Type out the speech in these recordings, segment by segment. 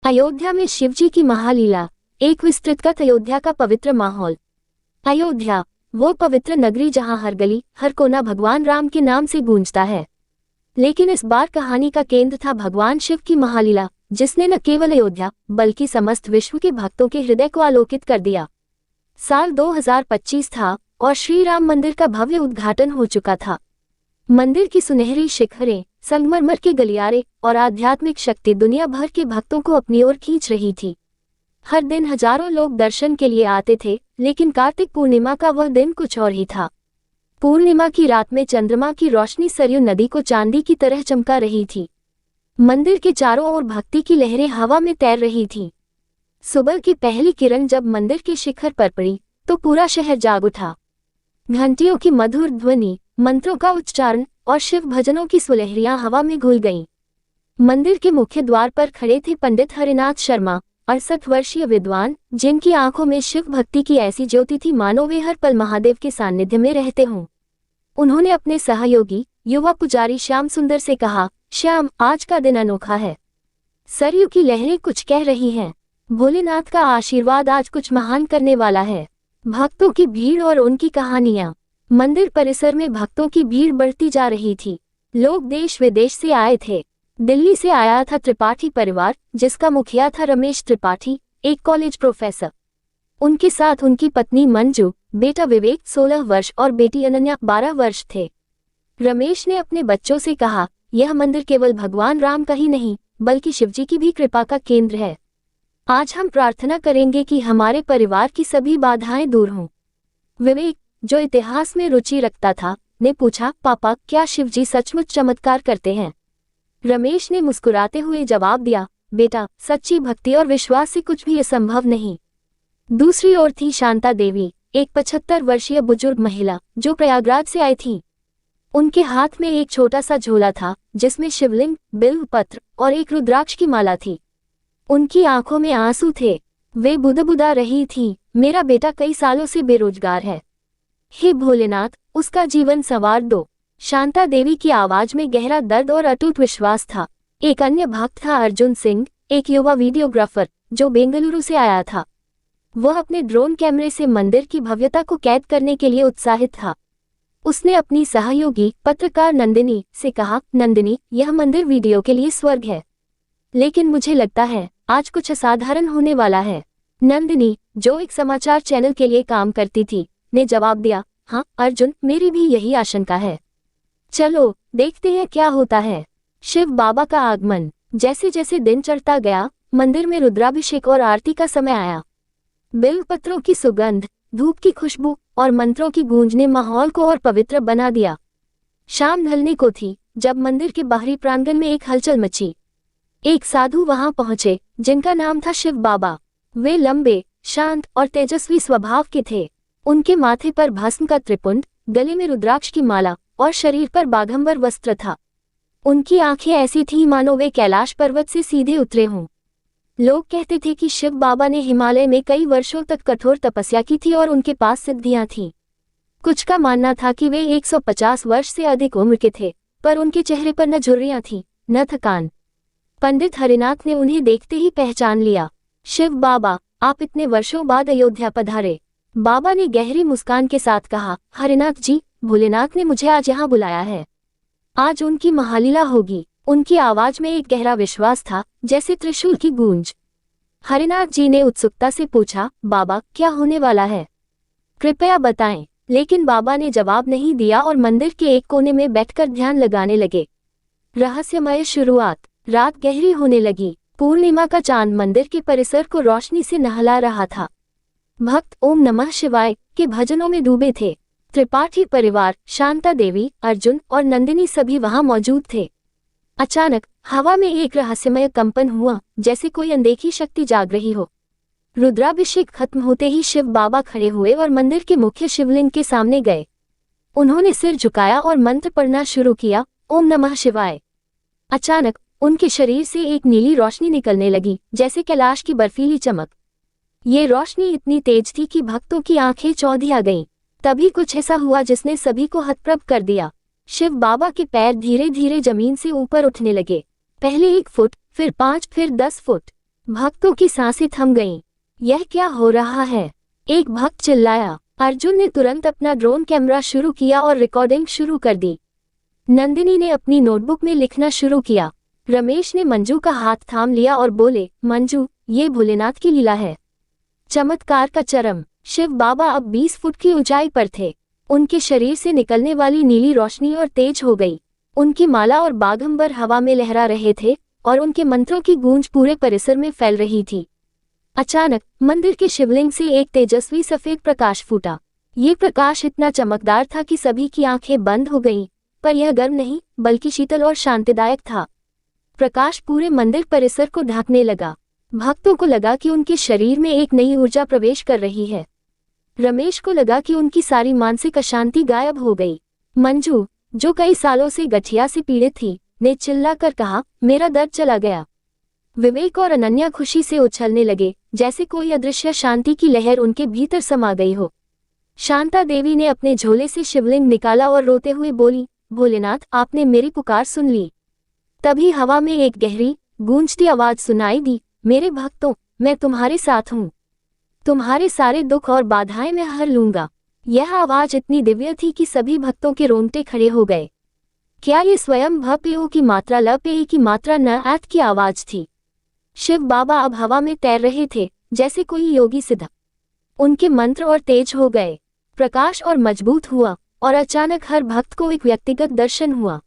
अयोध्या में शिवजी की महालीला, एक विस्तृत अयोध्या का पवित्र माहौल। अयोध्या वो पवित्र नगरी जहां हर गली हर कोना भगवान राम के नाम से गूंजता है। लेकिन इस बार कहानी का केंद्र था भगवान शिव की महालीला, जिसने न केवल अयोध्या बल्कि समस्त विश्व के भक्तों के हृदय को आलोकित कर दिया। साल 2025 था और श्री राम मंदिर का भव्य उद्घाटन हो चुका था। मंदिर की सुनहरी शिखरें, संगमरमर के गलियारे और आध्यात्मिक शक्ति दुनिया भर के भक्तों को अपनी ओर खींच रही थी। हर दिन हजारों लोग दर्शन के लिए आते थे, लेकिन कार्तिक पूर्णिमा का वह दिन कुछ और ही था। पूर्णिमा की रात में चंद्रमा की रोशनी सरयू नदी को चांदी की तरह चमका रही थी। मंदिर के चारों ओर भक्ति की लहरें हवा में तैर रही थीं। सुबह की पहली किरण जब मंदिर के शिखर पर पड़ी तो पूरा शहर जाग उठा। घंटियों की मधुर ध्वनि, मंत्रों का उच्चारण और शिव भजनों की सुलहरियां हवा में घुल गईं। मंदिर के मुख्य द्वार पर खड़े थे पंडित हरिनाथ शर्मा, 68 वर्षीय विद्वान, जिनकी आंखों में शिव भक्ति की ऐसी ज्योति थी मानो वे हर पल महादेव के सानिध्य में रहते हों। उन्होंने अपने सहयोगी युवा पुजारी श्याम सुंदर से कहा, श्याम, आज का दिन अनोखा है। सरयू की लहरें कुछ कह रही हैं। भोलेनाथ का आशीर्वाद आज कुछ महान करने वाला है। भक्तों की भीड़ और उनकी कहानियां। मंदिर परिसर में भक्तों की भीड़ बढ़ती जा रही थी। लोग देश विदेश से आए थे। दिल्ली से आया था त्रिपाठी परिवार, जिसका मुखिया था रमेश त्रिपाठी, एक कॉलेज प्रोफेसर। उनके साथ उनकी पत्नी मंजू, बेटा विवेक 16 वर्ष और बेटी अनन्या 12 वर्ष थे। रमेश ने अपने बच्चों से कहा, यह मंदिर केवल भगवान राम का ही नहीं बल्कि शिवजी की भी कृपा का केंद्र है। आज हम प्रार्थना करेंगे कि हमारे परिवार की सभी बाधाएं दूर हों। विवेक, जो इतिहास में रुचि रखता था, ने पूछा, पापा, क्या शिवजी सचमुच चमत्कार करते हैं? रमेश ने मुस्कुराते हुए जवाब दिया, बेटा, सच्ची भक्ति और विश्वास से कुछ भी असंभव नहीं। दूसरी ओर थी शांता देवी, एक 75 वर्षीय बुजुर्ग महिला, जो प्रयागराज से आई थी। उनके हाथ में एक छोटा सा झोला था, जिसमें शिवलिंग, बिल्व पत्र और एक रुद्राक्ष की माला थी। उनकी आंखों में आंसू थे। वे बुदबुदा रही थीं, मेरा बेटा कई सालों से बेरोजगार है। हे भोलेनाथ, उसका जीवन संवार दो। शांता देवी की आवाज में गहरा दर्द और अटूट विश्वास था। एक अन्य भक्त था अर्जुन सिंह, एक युवा वीडियोग्राफर, जो बेंगलुरु से आया था। वह अपने ड्रोन कैमरे से मंदिर की भव्यता को कैद करने के लिए उत्साहित था। उसने अपनी सहयोगी पत्रकार नंदिनी से कहा, नंदिनी, यह मंदिर वीडियो के लिए स्वर्ग है, लेकिन मुझे लगता है आज कुछ असाधारण होने वाला है। नंदिनी, जो एक समाचार चैनल के लिए काम करती थी, ने जवाब दिया, हाँ अर्जुन, मेरी भी यही आशंका है। चलो देखते हैं क्या होता है। शिव बाबा का आगमन। जैसे जैसे दिन चढ़ता गया, मंदिर में रुद्राभिषेक और आरती का समय आया। बिल्वपत्रों की सुगंध, धूप की खुशबू और मंत्रों की गूंज ने माहौल को और पवित्र बना दिया। शाम ढलने को थी जब मंदिर के बाहरी प्रांगण में एक हलचल मची। एक साधु वहां पहुंचे, जिनका नाम था शिव बाबा। वे लंबे, शांत और तेजस्वी स्वभाव के थे। उनके माथे पर भस्म का त्रिपुंड, गले में रुद्राक्ष की माला और शरीर पर बाघंबर वस्त्र था। उनकी आंखें ऐसी थीं मानो वे कैलाश पर्वत से सीधे उतरे हों। लोग कहते थे कि शिव बाबा ने हिमालय में कई वर्षों तक कठोर तपस्या की थी और उनके पास सिद्धियां थीं। कुछ का मानना था कि वे 150 वर्ष से अधिक उम्र के थे, पर उनके चेहरे पर न झुर्रियां थीं, न थकान। पंडित हरिनाथ ने उन्हें देखते ही पहचान लिया। शिव बाबा, आप इतने वर्षों बाद अयोध्या पधारे। बाबा ने गहरी मुस्कान के साथ कहा, हरिनाथ जी, भोलेनाथ ने मुझे आज यहाँ बुलाया है। आज उनकी महालीला होगी। उनकी आवाज में एक गहरा विश्वास था, जैसे त्रिशूल की गूंज। हरिनाथ जी ने उत्सुकता से पूछा, बाबा, क्या होने वाला है? कृपया बताएं। लेकिन बाबा ने जवाब नहीं दिया और मंदिर के एक कोने में बैठकर ध्यान लगाने लगे। रहस्यमय शुरुआत। रात गहरी होने लगी। पूर्णिमा का चांद मंदिर के परिसर को रोशनी से नहला रहा था। भक्त ओम नमः शिवाय के भजनों में डूबे थे। त्रिपाठी परिवार, शांता देवी, अर्जुन और नंदिनी सभी वहां मौजूद थे। अचानक हवा में एक रहस्यमय कंपन हुआ, जैसे कोई अनदेखी शक्ति जाग रही हो। रुद्राभिषेक खत्म होते ही शिव बाबा खड़े हुए और मंदिर के मुख्य शिवलिंग के सामने गए। उन्होंने सिर झुकाया और मंत्र पढ़ना शुरू किया, ओम नमः शिवाय। अचानक उनके शरीर से एक नीली रोशनी निकलने लगी, जैसे कैलाश की बर्फीली चमक। ये रोशनी इतनी तेज थी कि भक्तों की आंखें चौंधिया गईं। तभी कुछ ऐसा हुआ जिसने सभी को हतप्रभ कर दिया। शिव बाबा के पैर धीरे धीरे जमीन से ऊपर उठने लगे। पहले 1 फुट, फिर 5, फिर 10 फुट। भक्तों की सांसें थम गईं। यह क्या हो रहा है? एक भक्त चिल्लाया। अर्जुन ने तुरंत अपना ड्रोन कैमरा शुरू किया और रिकॉर्डिंग शुरू कर दी। नंदिनी ने अपनी नोटबुक में लिखना शुरू किया। रमेश ने मंजू का हाथ थाम लिया और बोले, मंजू, ये भोलेनाथ की लीला है। चमत्कार का चरम। शिव बाबा अब 20 फुट की ऊंचाई पर थे। उनके शरीर से निकलने वाली नीली रोशनी और तेज हो गई। उनकी माला और बाघंबर हवा में लहरा रहे थे और उनके मंत्रों की गूंज पूरे परिसर में फैल रही थी। अचानक मंदिर के शिवलिंग से एक तेजस्वी सफेद प्रकाश फूटा। ये प्रकाश इतना चमकदार था कि सभी की आंखें बंद हो गईं, पर यह गर्म नहीं बल्कि शीतल और शांतिदायक था। प्रकाश पूरे मंदिर परिसर को ढकने लगा। भक्तों को लगा कि उनके शरीर में एक नई ऊर्जा प्रवेश कर रही है। रमेश को लगा कि उनकी सारी मानसिक अशांति गायब हो गई। मंजू, जो कई सालों से गठिया से पीड़ित थी, ने चिल्लाकर कहा, मेरा दर्द चला गया। विवेक और अनन्या खुशी से उछलने लगे, जैसे कोई अदृश्य शांति की लहर उनके भीतर समा गई हो। शांता देवी ने अपने झोले से शिवलिंग निकाला और रोते हुए बोली, भोलेनाथ, आपने मेरी पुकार सुन ली। तभी हवा में एक गहरी, गूंजती आवाज सुनाई दी, मेरे भक्तों, मैं तुम्हारे साथ हूँ। तुम्हारे सारे दुख और बाधाएं मैं हर लूंगा। यह आवाज इतनी दिव्य थी कि सभी भक्तों के रोंगटे खड़े हो गए। क्या ये स्वयं भपेओ की मात्रा लपेई की मात्रा न ऐत की आवाज थी? शिव बाबा अब हवा में तैर रहे थे, जैसे कोई योगी सिद्ध। उनके मंत्र और तेज हो गए, प्रकाश और मजबूत हुआ, और अचानक हर भक्त को एक व्यक्तिगत दर्शन हुआ।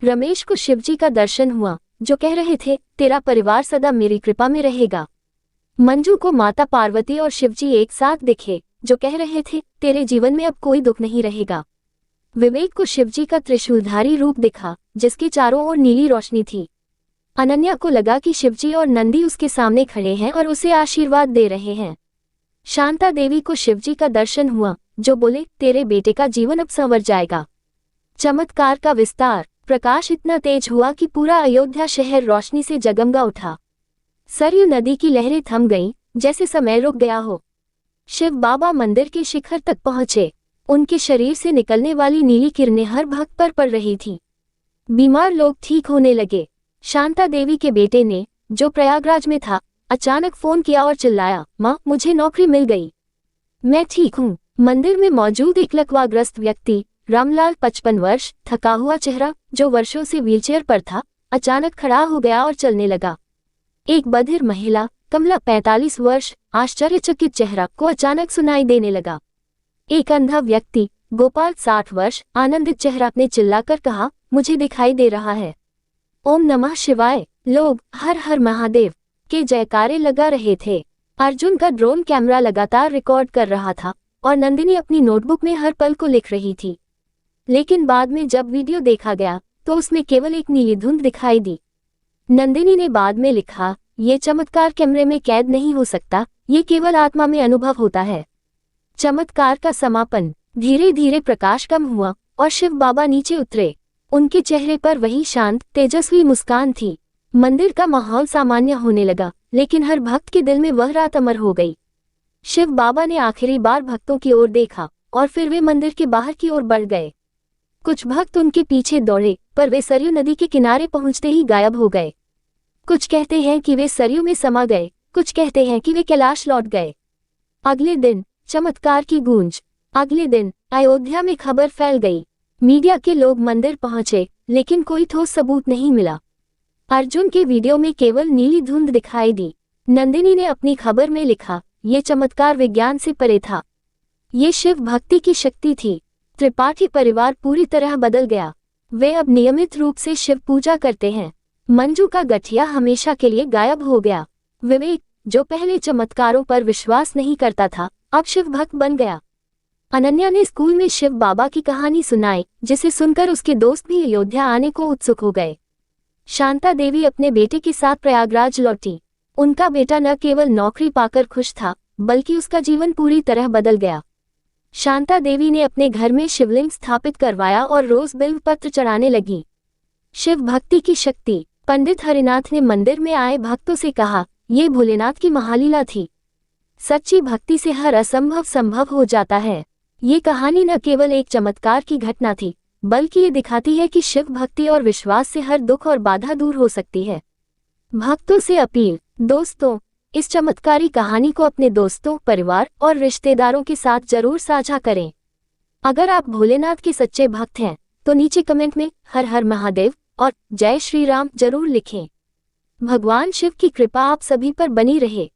रमेश को शिवजी का दर्शन हुआ, जो कह रहे थे, तेरा परिवार सदा मेरी कृपा में रहेगा। मंजू को माता पार्वती और शिवजी एक साथ दिखे, जो कह रहे थे, तेरे जीवन में अब कोई दुख नहीं रहेगा। विवेक को शिवजी का त्रिशूलधारी रूप दिखा, जिसके चारों ओर नीली रोशनी थी। अनन्या को लगा कि शिवजी और नंदी उसके सामने खड़े हैं और उसे आशीर्वाद दे रहे हैं। शांता देवी को शिवजी का दर्शन हुआ, जो बोले, तेरे बेटे का जीवन अब संवर जाएगा। चमत्कार का विस्तार। प्रकाश इतना तेज हुआ कि पूरा अयोध्या शहर रोशनी से जगमगा उठा। सरयू नदी की लहरें थम गईं, जैसे समय रुक गया हो। शिव बाबा मंदिर के शिखर तक पहुंचे। उनके शरीर से निकलने वाली नीली किरणें हर भक्त पर पड़ रही थीं। बीमार लोग ठीक होने लगे। शांता देवी के बेटे ने, जो प्रयागराज में था, अचानक फोन किया और चिल्लाया, माँ, मुझे नौकरी मिल गई। मैं ठीक हूँ। मंदिर में मौजूद एक लकवाग्रस्त व्यक्ति, रामलाल 55 वर्ष, थका हुआ चेहरा, जो वर्षों से व्हीलचेयर पर था, अचानक खड़ा हो गया और चलने लगा। एक बधिर महिला, कमला 45 वर्ष, आश्चर्यचकित चेहरा को अचानक सुनाई देने लगा। एक अंधा व्यक्ति, गोपाल 60 वर्ष, आनंदित चेहरा ने चिल्लाकर कहा, मुझे दिखाई दे रहा है। ओम नमः शिवाय। लोग हर हर महादेव के जयकारे लगा रहे थे। अर्जुन का ड्रोन कैमरा लगातार रिकॉर्ड कर रहा था और नंदिनी अपनी नोटबुक में हर पल को लिख रही थी। लेकिन बाद में जब वीडियो देखा गया तो उसमें केवल एक नीली धुंध दिखाई दी। नंदिनी ने बाद में लिखा, ये चमत्कार कैमरे में कैद नहीं हो सकता, ये केवल आत्मा में अनुभव होता है। चमत्कार का समापन। धीरे धीरे प्रकाश कम हुआ और शिव बाबा नीचे उतरे। उनके चेहरे पर वही शांत, तेजस्वी मुस्कान थी। मंदिर का माहौल सामान्य होने लगा, लेकिन हर भक्त के दिल में वह रात अमर हो गई। शिव बाबा ने आखिरी बार भक्तों की ओर देखा और फिर वे मंदिर के बाहर की ओर बढ़ गए। कुछ भक्त उनके पीछे दौड़े, पर वे सरयू नदी के किनारे पहुंचते ही गायब हो गए। कुछ कहते हैं कि वे सरयू में समा गए, कुछ कहते हैं कि वे कैलाश लौट गए। अगले दिन चमत्कार की गूंज। अगले दिन अयोध्या में खबर फैल गई। मीडिया के लोग मंदिर पहुंचे, लेकिन कोई ठोस सबूत नहीं मिला। अर्जुन के वीडियो में केवल नीली धुंध दिखाई दी। नंदिनी ने अपनी खबर में लिखा, ये चमत्कार विज्ञान से परे था। ये शिव भक्ति की शक्ति थी। त्रिपाठी परिवार पूरी तरह बदल गया। वे अब नियमित रूप से शिव पूजा करते हैं। मंजू का गठिया हमेशा के लिए गायब हो गया। विवेक, जो पहले चमत्कारों पर विश्वास नहीं करता था, अब शिव भक्त बन गया। अनन्या ने स्कूल में शिव बाबा की कहानी सुनाई, जिसे सुनकर उसके दोस्त भी अयोध्या आने को उत्सुक हो गए। शांता देवी अपने बेटे के साथ प्रयागराज लौटी। उनका बेटा न केवल नौकरी पाकर खुश था, बल्कि उसका जीवन पूरी तरह बदल गया। शांता देवी ने अपने घर में शिवलिंग स्थापित करवाया और रोज बिल्व पत्र चढ़ाने लगी। शिव भक्ति की शक्ति। पंडित हरिनाथ ने मंदिर में आए भक्तों से कहा, ये भोलेनाथ की महालीला थी। सच्ची भक्ति से हर असंभव संभव हो जाता है। ये कहानी न केवल एक चमत्कार की घटना थी, बल्कि ये दिखाती है कि शिव भक्ति और विश्वास से हर दुख और बाधा दूर हो सकती है। भक्तों से अपील। दोस्तों, इस चमत्कारी कहानी को अपने दोस्तों, परिवार और रिश्तेदारों के साथ जरूर साझा करें। अगर आप भोलेनाथ के सच्चे भक्त हैं तो नीचे कमेंट में हर हर महादेव और जय श्री राम जरूर लिखें। भगवान शिव की कृपा आप सभी पर बनी रहे।